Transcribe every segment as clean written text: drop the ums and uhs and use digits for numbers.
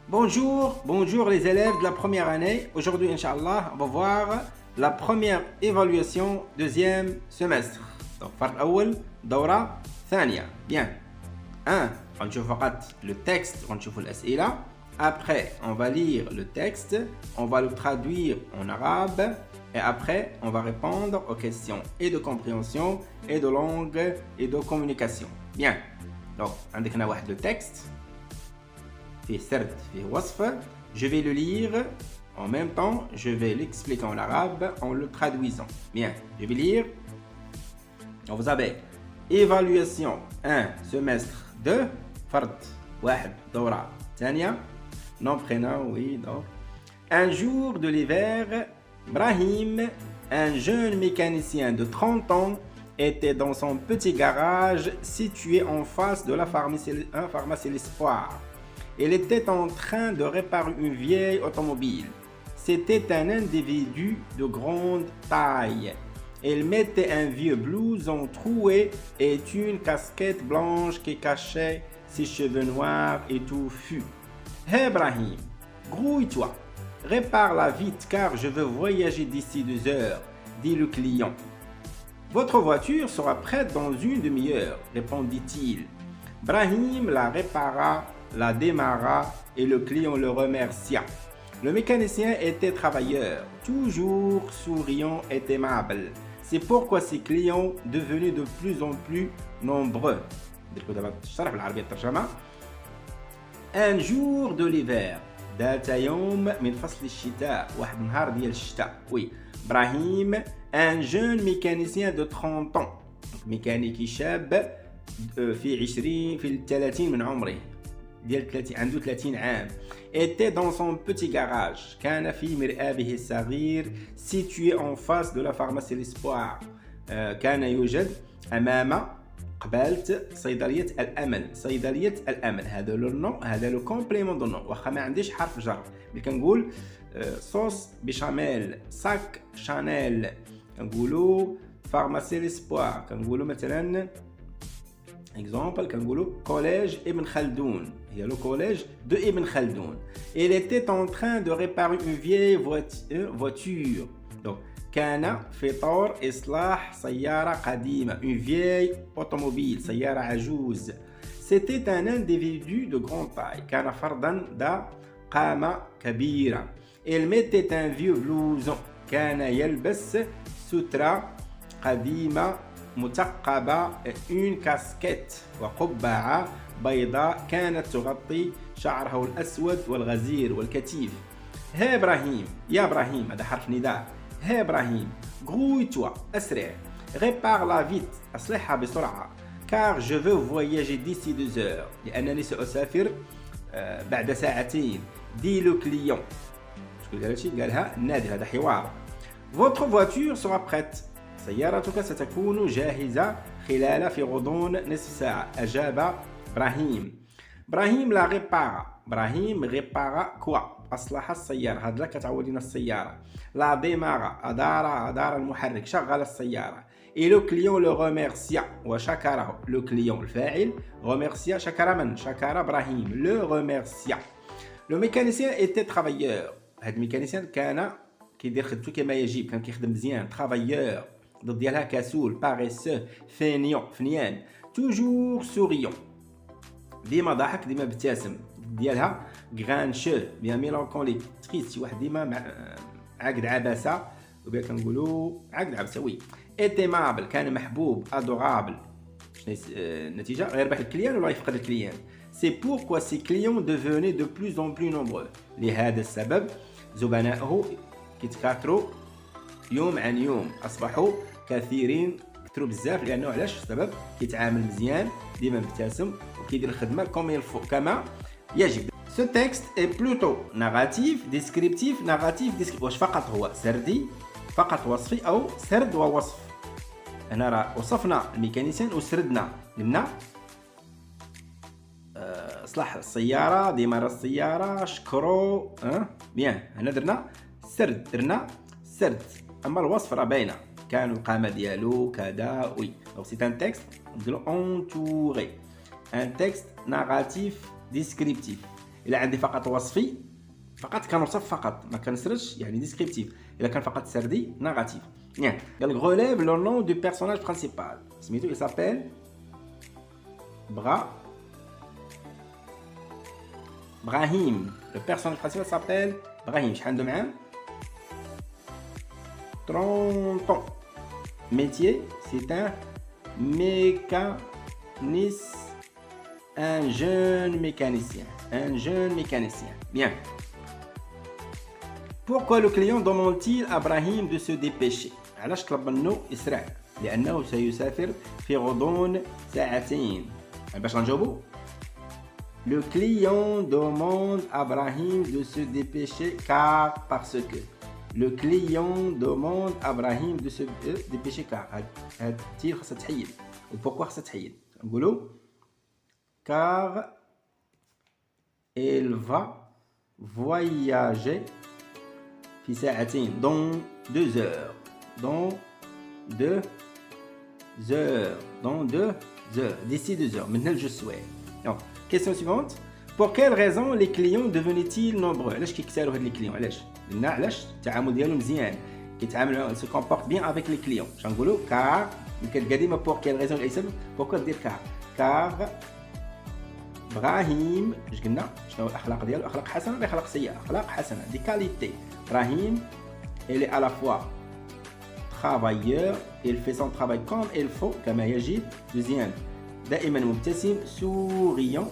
Bonjour les élèves de la première année. Aujourd'hui, Inch'Allah, on va voir la première évaluation deuxième semestre. Donc, فرد أول دورة ثانية. Bien. 1. غنشوف فقط le texte, غنشوف الأسئلة. Après, on va lire le texte, on va le traduire en arabe et après, on va répondre aux questions et de compréhension et de langue et de communication. Bien. Donc, عندك هنا واحد le texte. في سرد في وصف. Je vais le lire en même temps, je vais l'expliquer en arabe en le traduisant. Bien, je vais lire. Donc vous avez évaluation 1 semestre 2 فرد واحد دورة ثانية. Nom, prénom, oui, donc. Un jour de l'hiver, Brahim, un jeune mécanicien de 30 ans, était dans son petit garage situé en face de la pharmacie L'Espoir. Il était en train de réparer une vieille automobile. C'était un individu de grande taille. Il mettait un vieux blouson troué et une casquette blanche qui cachait ses cheveux noirs et touffus. Hey Brahim, grouille-toi, répare-la vite car je veux voyager d'ici 2 heures, dit le client. Votre voiture sera prête dans une demi-heure, répondit-il. Brahim la répara, la démarra et le client le remercia. Le mécanicien était travailleur, toujours souriant et aimable. C'est pourquoi ses clients devenaient de plus en plus nombreux. Un jour de l'hiver, ذات يوم من فصل الشتاء، واحد نهار ديال الشتاء. Oui, Brahim, un jeune mécanicien de 30 ans, mécanيكي شاب في 30 من عمره. ديال 30 عنده 30 عام. Était dans son petit garage. كان في مرآبه الصغير situé en face de la pharmacie L'Espoir. كان يوجد أمام قبالة صيدلية الأمل. صيدلية الأمل هذا لو نو، هذا لو كومبليمون دو نو، واخا ما عنديش حرف جر. ملي كنقول صوص بيشاميل، ساك شانيل، كنقولوا فارماسي ليسبوار، كنقولوا مثلا exemple كنقولوا كوليج ابن خلدون، هي لو كوليج دو ابن خلدون. Il était en train de réparer une vieille voiture. Donc كان في طور إصلاح سيارة قديمة، une vieille automobile، سيارة عجوز. C'était un individu de grande taille، كان فردا ذا قامة كبيرة. Il mettait un vieux blouson، كان يلبس سترة قديمة مثقبة، une casquette وقبعة بيضاء كانت تغطي شعره الأسود والغزير والكتيف. هي إبراهيم، يا إبراهيم، هذا حرف نداء. هي إبراهيم، grouille-toi، أسرع. répare-la vite، أصلحها بسرعة. car je veux voyager d'ici 2 heures، لأنني سأسافر بعد ساعتين. dit le client. شكون قال هادشي؟ قالها النادل، هذا حوار. votre voiture sera prête، سيارتك ستكون جاهزة في غضون نصف ساعة، أجاب إبراهيم. إبراهيم لا ريبارا، إبراهيم ريبارا كوا، أصلح السيارة، هاد لك تعودين السيارة. لا ديمارا، أدار المحرك، شغل السيارة. et le client le remercia وشكره. le client الفاعل، remercia شكر من؟ شكر إبراهيم، le remercia. le mécanicien était travailleur، هاد الميكانيسيان كان كيدير خدمته كما يجب، كان كيخدم مزيان. travailleur ضد ديالها كسول، paresseux، feignant فنيان. toujours souriant ديما ضاحك، ديما ابتسم. ديالها grincheux bien mélancolique، triste، شي واحد ديما عاقد عبسه، وبيا كنقولوا عاقد عبسه. وي et aimable كان محبوب. adorable شنو النتيجه؟ غيربح الكليان ولا يفقد الكليان. c'est pourquoi ses clients devenaient de plus en plus nombreux، لهذا السبب زبنائه كيتكاثروا يوم عن يوم، اصبحوا كثيرين، كثروا بزاف. لانه علاش؟ السبب كيتعامل مزيان، ديما مبتسم وكيدير الخدمه كما يجب. Ce texte est plutôt narratif, descriptif, narratif. واش فقط هو سردي، فقط وصفي، او سرد ووصف؟ هنا راه وصفنا الميكانيسيان وسردنا، قلنا اصلاح السياره، ديمار السياره، شكرو. بيان، هنا درنا سرد. اما الوصف راه باينه، كان القامه ديالو كذا. وي دونك سي ان تكست نديرو entouré، un texte narratif descriptif. الا عندي فقط وصفي فقط كنوصف فقط ما كنسردش يعني ديسكريبتيف. الا كان فقط سردي نيجاتيف. قال لك غوليف لو نون دو بيرسوناج برينسيبال سميتو il s'appelle Brahim. Le personnage principal s'appelle Brahim. شحال عنده معام 30 ans. Métier, c'est un mécanicien. Un jeune mécanicien. Un jeune mécanicien. Bien. Pourquoi le client demande-t-il à Brahim de se dépêcher? علاش طلب منه يسرع؟ لأنه سيسافر في غضون ساعتين. باش غنجاوبو؟ Le client demande à Brahim de se dépêcher car parce que. Le client demande à Brahim de se dépêcher car. هاد التير خاصها تحيد. وبوركوا خاصها تحيد؟ نقولوا car il va voyager في ساعتين dans 2 heures. Dans 2 heures. Dans 2 heures. D'ici 2 heures. Maintenant je souhaite. Donc, question suivante. Pour quelle raison les clients devenaient-ils nombreux? علاش كيكثروا هاد لي كليون؟ علاش التعامل ديالهم مزيان كيتعاملوا se comportent bien avec les clients. اش نقولوا car كتلقى ديما pour quelle raison الاسم بوكو دير car Brahim اش قلنا شنو الاخلاق ديالو؟ اخلاق حسنه ولا اخلاق سيئه؟ اخلاق حسنه دي كاليتي. Brahim il est à la fois travailleur, il fait son travail comme il faut كما يجب. Deuxième دائما مبتسم souriant.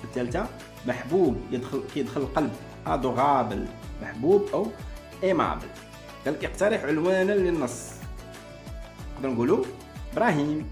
الثالثة محبوب كيدخل القلب adorable محبوب أو aimable. قال لك اقترح عنوانا للنص. نقدر نقولوا Brahim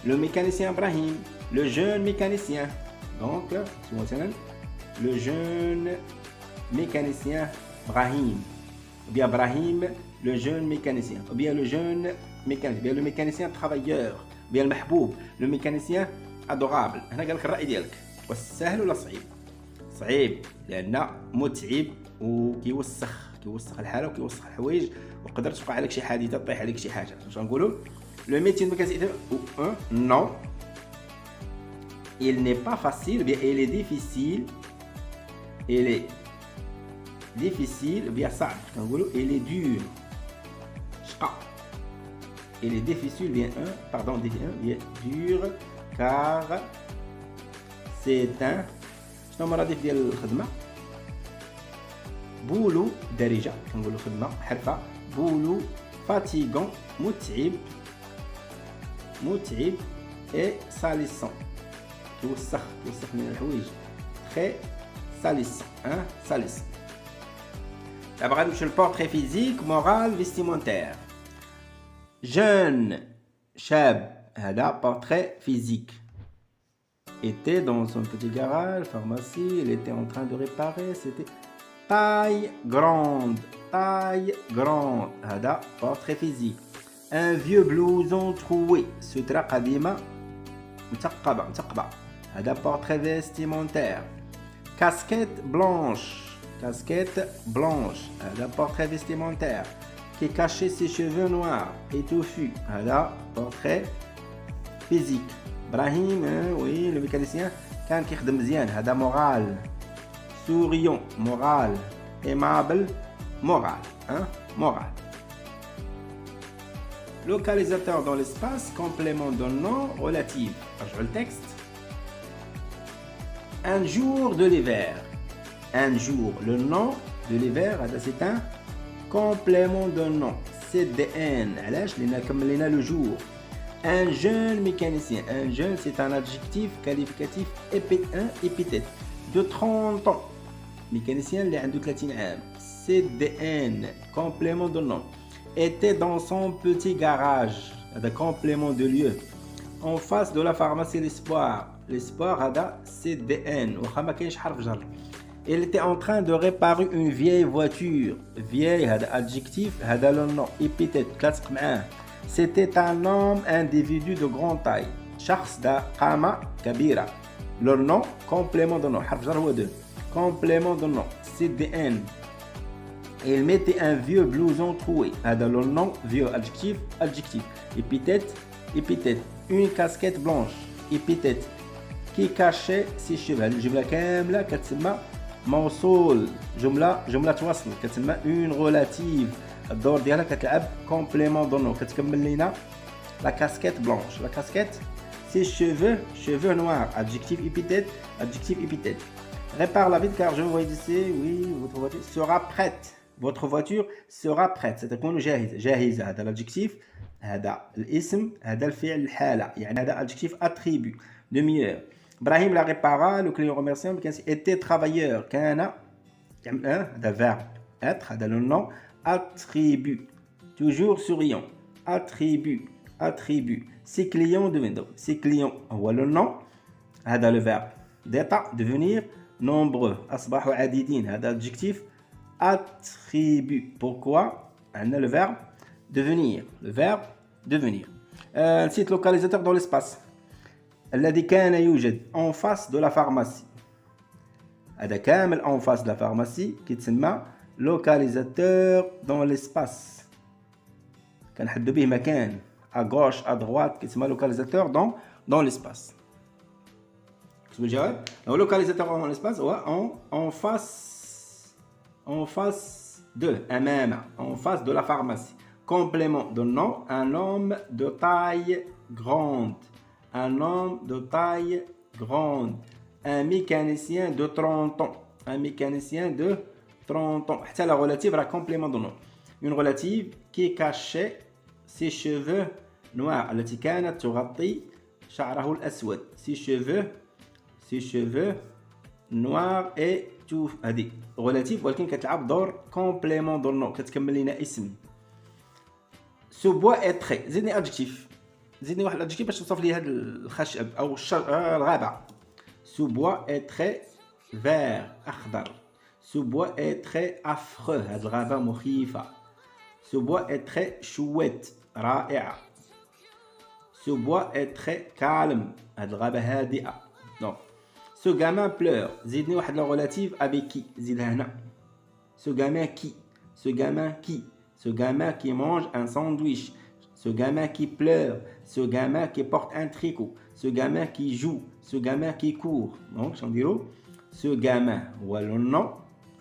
le mécanicien Brahim le jeune mécanicien. Donc مثلا le jeune mécanicien Brahim ou bien Brahim le jeune mécanicien ou bien le jeune mécanicien bien le mécanicien travailleur bien المحبوب le mécanicien adorable. هنا قال لك الرأي ديالك واش سهل ولا صعيب؟ صعيب لأن متعب وكيوسخ الحالة وكيوسخ الحوايج وقدر توقع عليك شي حادثة طيح عليك شي حاجة. واش غنقولوا le métier de mécanicien non il n'est pas facile bien il est difficile bien صعب. كنقولوا il est dur شقا. il est difficile bien bien dur car c'est un شنو مرادف ديال الخدمه؟ بولو دارجه كنقولوا خدمه حرفه. بولو فاتيغون متعب اي ساليسون كيوسخ من الحوايج تري ساليسون ساليسون. دابا غادي نمشيو للبورتري فيزيك مورال فيستيمونتير. جون شاب هذا بورتري فيزيك était dans son petit garage, pharmacie, il était en train de réparer, c'était taille grande, هذا portrait physique. Un vieux blouson troué, سترة قديمة مثقبة, هذا portrait vestimentaire. Casquette blanche, هذا portrait vestimentaire. Qui cachait ses cheveux noirs et touffus, هذا portrait physique. Brahim, oui, le mécanicien, كان كيخدم مزيان هذا moral. Souriant, moral. Aimable, moral. Moral. Localisateur dans l'espace, complément d'un nom relatif. Je le texte. Un jour de l'hiver. Un jour, le nom de l'hiver, c'est un complément d'un nom. CDN. علاش لأن كملنا le jour. Un jeune mécanicien. Un jeune, c'est un adjectif qualificatif épithète de 30 ans. Mécanicien, il a 30 ans. CDN, complément de nom. Était dans son petit garage. Un complément de lieu. En face de la pharmacie L'Espoir. L'Espoir, CDN. Il était en train de réparer une vieille voiture. Vieille, adjectif, le nom. Épithète, classique. C'était un homme individu de grande taille. شخص ذا قامة كبيرة. Le nom, complément de nom. حرف جر هو deux. Complément de nom. CDN. Il mettait un vieux blouson troué. هذا le nom, vieux, adjectif. Épithète. Une casquette blanche. Épithète. كي كاشي سي شيفو. هاد الجمله كامله كتسمى موصول، جمله وصل كتسمى اون غولاتيف. الدور ديالها كتلعب كومبليمون دو نو، كتكمل لينا لا كاسكيت بلونش. لا كاسكيت سي شيفو نوار. adjectif épithète. Répare la vite car je vois ici. Oui, votre voiture sera prête. Votre voiture sera prête. ستكون جاهزة. هذا الادجكتيف، هذا الاسم، هذا الفعل الحالة، يعني هذا adjectif attribut de meilleur. Brahim la répara. Le client remerciant était travailleur. كان هذا verbe être، هذا le nom. Attribut toujours souriant. Attribut. Ses clients deviennent. Ses clients هو le nom. هذا le verbe d'être devenir nombreux. أصبحوا عديدين. هذا adjectif attribut. Pourquoi on a le verbe devenir. نسيت localisateur dans l'espace. الذي كان يوجد en face de la pharmacie. هذا كامل en face de la pharmacie كيتسمى localisateur dans l'espace. كنحددوا به مكان à gauche à droite كيتسمى localisateur dans l'espace. كتبوا الجواب. localisateur dans l'espace هو en face de أمام en face de la pharmacie. Complément de nom, un homme de taille grande. Un mécanicien de 30 ans. حتى la relative راه complément de nom. Une relative qui cachait ses cheveux noirs التي كانت تغطي شعره الأسود. ses cheveux noirs et tout. هذه relative ولكن كتلعب دور complément de nom، كتكمل لنا اسم. Ce bois est très. زيدني adjectif. زيدني واحد adjectif باش توصف لي هذا الخشب او الغابه. Ce bois est très vert أخضر. Ce bois est très affreux. هذه الغابة مخيفة. Ce bois est très chouette. رائعة. Ce bois est très calme. هذه الغابة هادئة. Donc, ce gamin pleure. زيدني واحد la relative avec qui. زيدها هنا. Ce gamin qui mange un sandwich. Ce gamin qui pleure. Ce gamin qui porte un tricot. Ce gamin qui joue. Ce gamin qui court. Donc, شنديرو ce gamin هو le nom.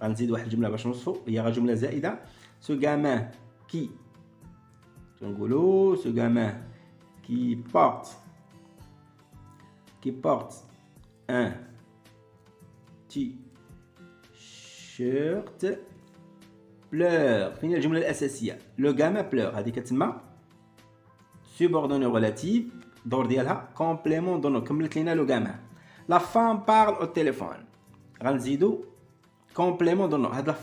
غنزيد واحد الجملة باش نوصفو، هي جملة زائدة. Ce gamin qui نقولو ce gamin qui porte un t-shirt pleure. فين الجملة الأساسية؟ le gamin pleure. هذه كتسمى subordonnée relative. الدور ديالها complément de nom. كملت لينا le gamin. La femme parle au téléphone. غنزيدو complément de nom. هاد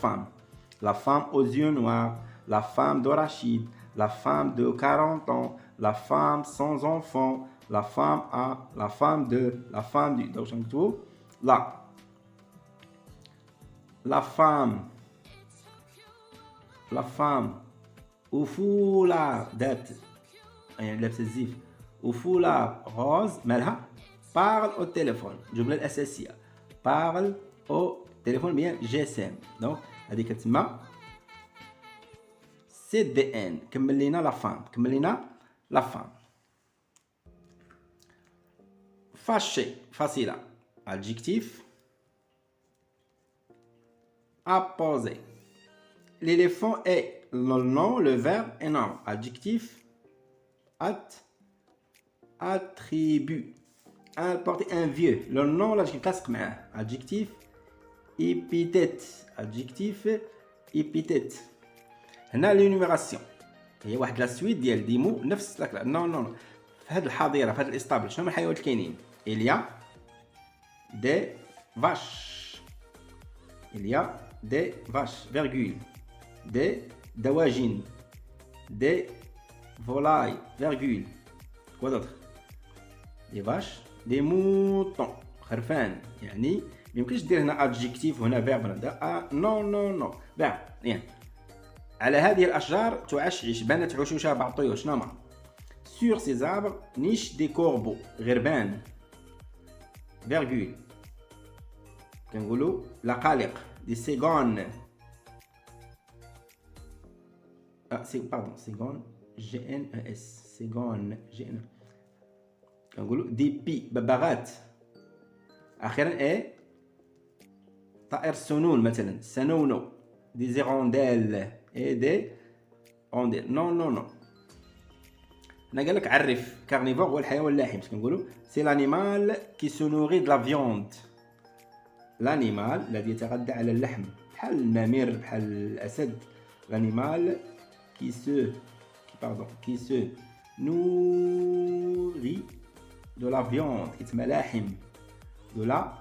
la femme aux yeux noirs, la femme de Rachid, la femme de 40 ans, la femme sans enfant, la femme du. Donc نكتبو la femme au foulard دات يعني لابسه الزيف au foulard rose مالها parle au téléphone. الجملة الأساسية parle au téléphone bien GSM. donc هذه كتسمى CDN. كمل لينا la femme. fâché فصيلة adjectif. apposer. l'éléphant est le nom, le verbe est nom. adjectif. attribut. porter un vieux. le nom là كتلصق معاه. adjectif. épithète. هنا l'énumération هي واحد لا سويت ديال دي مو نفس نو في هذه الحظيره، في هذا الاسطبل شنو من الحيوانات كاينين؟ il y a des vaches virgule des دواجن des volailles virgule quoi d'autre des vaches des moutons خرفان. يعني يمكنش دير هنا adjectif وهنا verb هنا نو bien. على هذه الأشجار تعشعش بانت عشوشها بعض الطيور. شنو هما؟ sur ces arbres nichent des corbeaux غربان virgule كنقولوا لقالق des cigognes cigognes GNES كنقولوا des pies ببغات اخيرا اي طائر السنون مثلا سنونو، دي زيرونديل اي دي رونديل. نو نو نو. انا قال لك عرف. كارنيفور هو الحيوان اللاحم، باش كنقولوا سي لانيمال كي سو نوري د لا فيوند. لانيمال الذي يتغذى على اللحم، بحال النمر بحال الاسد. لانيمال كي سو نوري دو لا فيوند، كيتسمى لاحم دو لا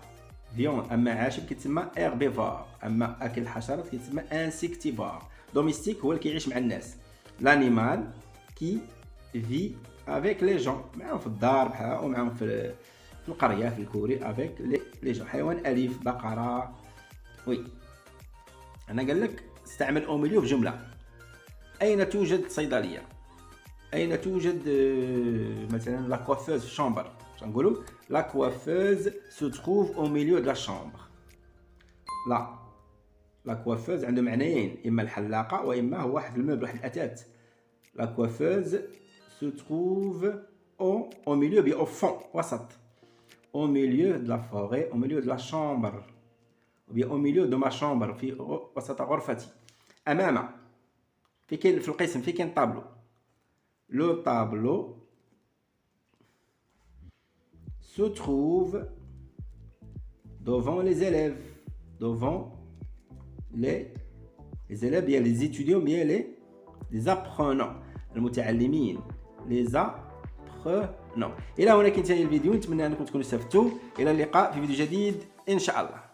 فيوند. اما عاشب كيتسمى ايربيفور، اما اكل الحشرات كيتسمى انسيكتيفور. دوميستيك هو اللي كيعيش مع الناس. لانيمال كي في افيك لي جون، معاهم في الدار بحال او معاهم في القريه في الكوري افيك لي جون. حيوان اليف، بقره. وي انا قال لك استعمل او ميليو في جمله. اين توجد صيدليه؟ اين توجد مثلا لا كوافوز في الشامبر؟ نقولوا لا كوافوز سو تروف او ميليو دو لا شامبر. لا كوافوز عنده معنيين، اما الحلاقه واما هو واحد الموبل، واحد الاثاث. لا كوافوز سو تروف او ميليو بي او فون، وسط. au milieu de la forêt, au milieu de la chambre, ou bien au milieu de ma chambre, في وسط غرفتي. أمام في كاين في القسم في كاين طابلو. لو طابلو se trouve devant les élèves, devant les élèves, bien les étudiants, bien les apprenants, المتعلمين، les apprenants. الى هنا كنتهي الفيديو، نتمنى انكم تكونوا استفدتوا. الى اللقاء في فيديو جديد ان شاء الله.